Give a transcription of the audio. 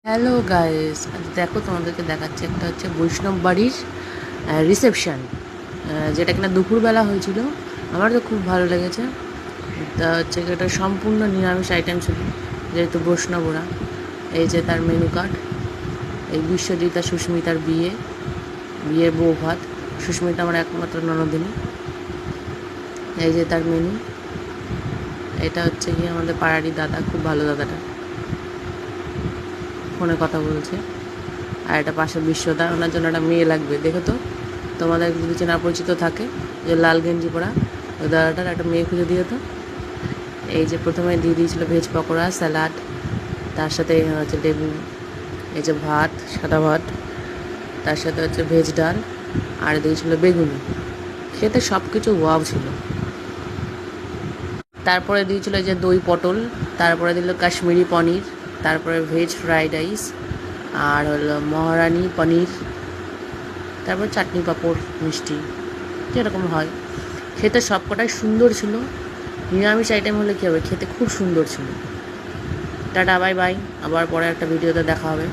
Hello guys, আজ দেখো তোমাদেরকে দেখাচ্ছে একটা হচ্ছে বৈষ্ণব বাড়ির রিসেপশন, যেটা কিনা দুপুরবেলা হয়েছিল। আমার তো খুব ভালো লেগেছে। তা হচ্ছে কি, এটা সম্পূর্ণ নিরামিষ আইটেম ছিল, যেহেতু বৈষ্ণব ওরা। এই যে তার মেনু কার্ড, এই বিশ্বজিৎ আর সুস্মিতার বিয়ের বউ ভাত। সুস্মিতা আমার একমাত্র ননদিনী। এই যে তার মেনু। এটা হচ্ছে কি আমাদের পাড়ারই দাদা, খুব ভালো দাদাটা, ফোনে কথা বলছে। আর এটা পাশে বিশ্বদা, ওনার জন্য একটা মেয়ে লাগবে। দেখো তো, তোমাদের যদি চেনা পরিচিত থাকে, যে লাল গেঞ্জি পরা ওই দাদাটার একটা মেয়ে খুঁজে দিও তো। এই যে প্রথমে দিয়ে দিয়েছিলো ভেজ পকোড়া, স্যালাড, তার সাথে হচ্ছে লেবু। এই যে ভাত, সাদা ভাত, তার সাথে হচ্ছে ভেজ ডাল, আর দিয়েছিলো বেগুনি। খেতে সব কিছু ওয়াও ছিল। তারপরে দিয়েছিলো যে দই পটল, তারপরে দিল কাশ্মীরি পনির, তারপরে ভেজ ফ্রাইড রাইস, আর হলো মহারানি পনির, তারপর চাটনি পাঁপড় মিষ্টি, যেরকম হয়। খেতে সবকটাই সুন্দর ছিল। নিরামিষ আইটেম হলে কী হবে, খেতে খুব সুন্দর ছিল। টাটা, বাই বাই, আবার পরে একটা ভিডিওতে দেখা হবে।